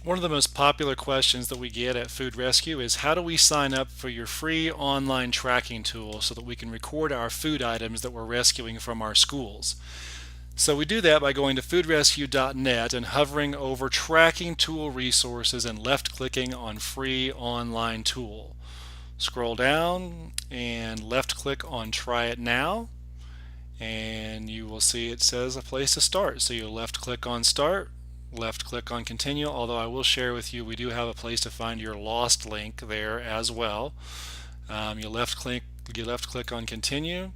One of the most popular questions that we get at Food Rescue is how do we sign up for your free online tracking tool so that we can record our food items that we're rescuing from our schools? So we do that by going to foodrescue.net and hovering over tracking tool resources and left clicking on free online tool. Scroll down and left click on try it now, and you will see it says a place to start. So you'll left click on start, left click on continue, although I will share with you we do have a place to find your lost link there as well. You left click on continue,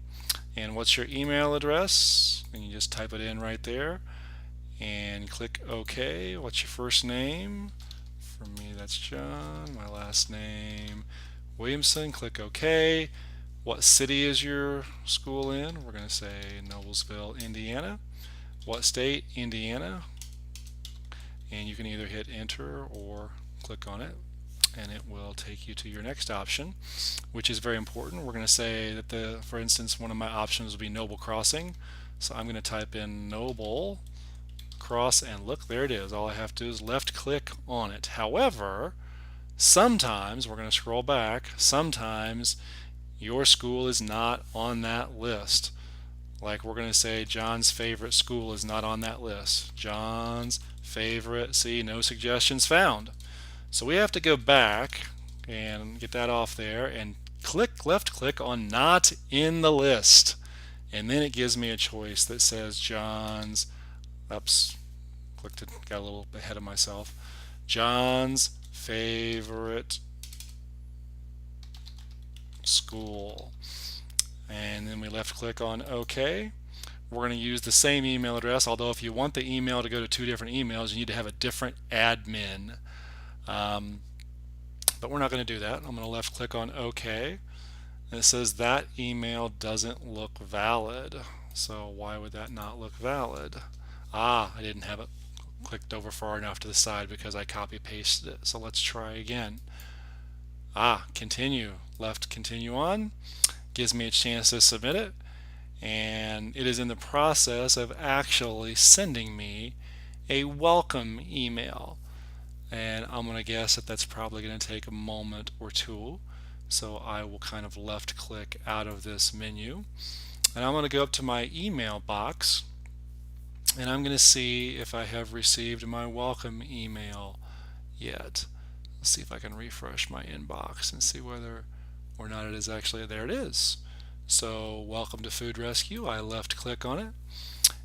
and what's your email address, and you just type it in right there and click OK. What's your first name? For me that's John. My last name Williamson. Click OK. What city is your school in? We're going to say Noblesville, Indiana. What state? Indiana. And you can either hit enter or click on it and it will take you to your next option, which is very important. We're going to say that for instance, one of my options will be Noble Crossing. So I'm going to type in Noble Cross and look, there it is. All I have to do is left click on it. However, sometimes, we're going to scroll back, sometimes your school is not on that list. Like we're going to say John's favorite school is not on that list. John's favorite, see, no suggestions found. So we have to go back and get that off there and left click on not in the list. And then it gives me a choice that says John's, oops, got a little ahead of myself. John's favorite school. And then we left click on OK. We're going to use the same email address, although if you want the email to go to two different emails, you need to have a different admin. But we're not going to do that. I'm going to left click on OK. And it says that email doesn't look valid. So why would that not look valid? I didn't have it clicked over far enough to the side because I copy pasted it. So let's try again. Continue. Left continue on. Gives me a chance to submit it. And it is in the process of actually sending me a welcome email. And I'm going to guess that that's probably going to take a moment or two. So I will kind of left click out of this menu. And I'm going to go up to my email box and I'm going to see if I have received my welcome email yet. Let's see if I can refresh my inbox and see whether or not it is actually there. It is. So welcome to Food Rescue. I left click on it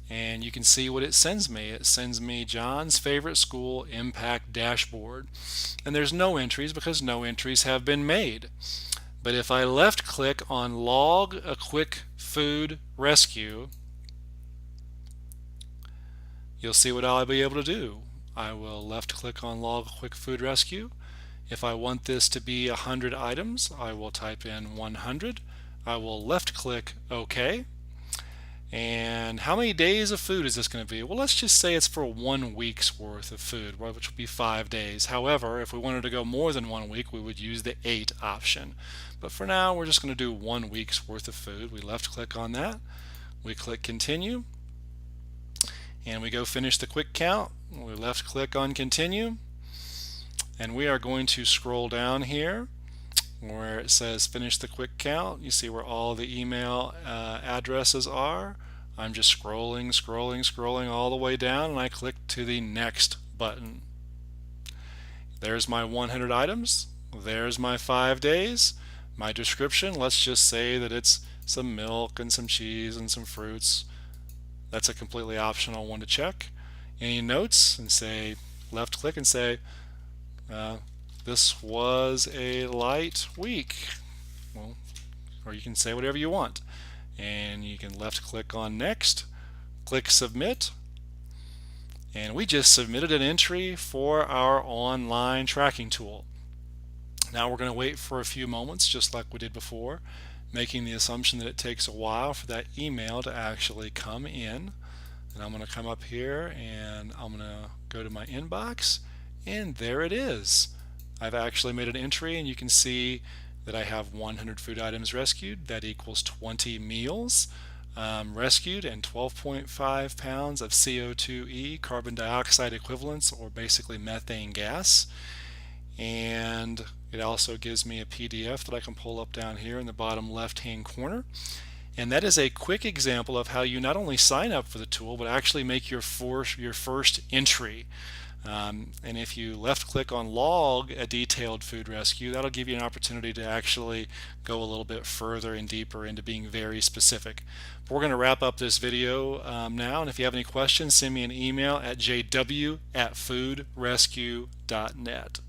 and you can see what it sends me. It sends me John's favorite school impact dashboard, and there's no entries because no entries have been made. But if I left click on log a quick food rescue, you'll see what I'll be able to do. I will left click on log a quick food rescue. If I want this to be 100 items, I will type in 100. I will left click OK. And how many days of food is this going to be? Well, let's just say it's for 1 week's worth of food, which would be 5 days. However, if we wanted to go more than 1 week, we would use the 8 option. But for now, we're just going to do 1 week's worth of food. We left click on that. We click continue. And we go finish the quick count. We left click on continue. And we are going to scroll down here where it says finish the quick count. You see where all the email addresses are. I'm just scrolling all the way down, and I click to the next button. There's my 100 items. There's my 5 days. My description, let's just say that it's some milk and some cheese and some fruits. That's a completely optional one to check. Any notes, and say left click and say this was a light week. Well, or you can say whatever you want. And you can left click on next, click submit, and we just submitted an entry for our online tracking tool. Now we're going to wait for a few moments just like we did before, making the assumption that it takes a while for that email to actually come in. And I'm going to come up here and I'm going to go to my inbox, and there it is. I've actually made an entry, and you can see that I have 100 food items rescued. That equals 20 meals. rescued and 12.5 pounds of CO2e, carbon dioxide equivalents, or basically methane gas. And it also gives me a PDF that I can pull up down here in the bottom left hand corner. And that is a quick example of how you not only sign up for the tool but actually make your first entry. And if you left click on log a detailed food rescue, that'll give you an opportunity to actually go a little bit further and deeper into being very specific. But we're going to wrap up this video now, and if you have any questions, send me an email at jw@foodrescue.net.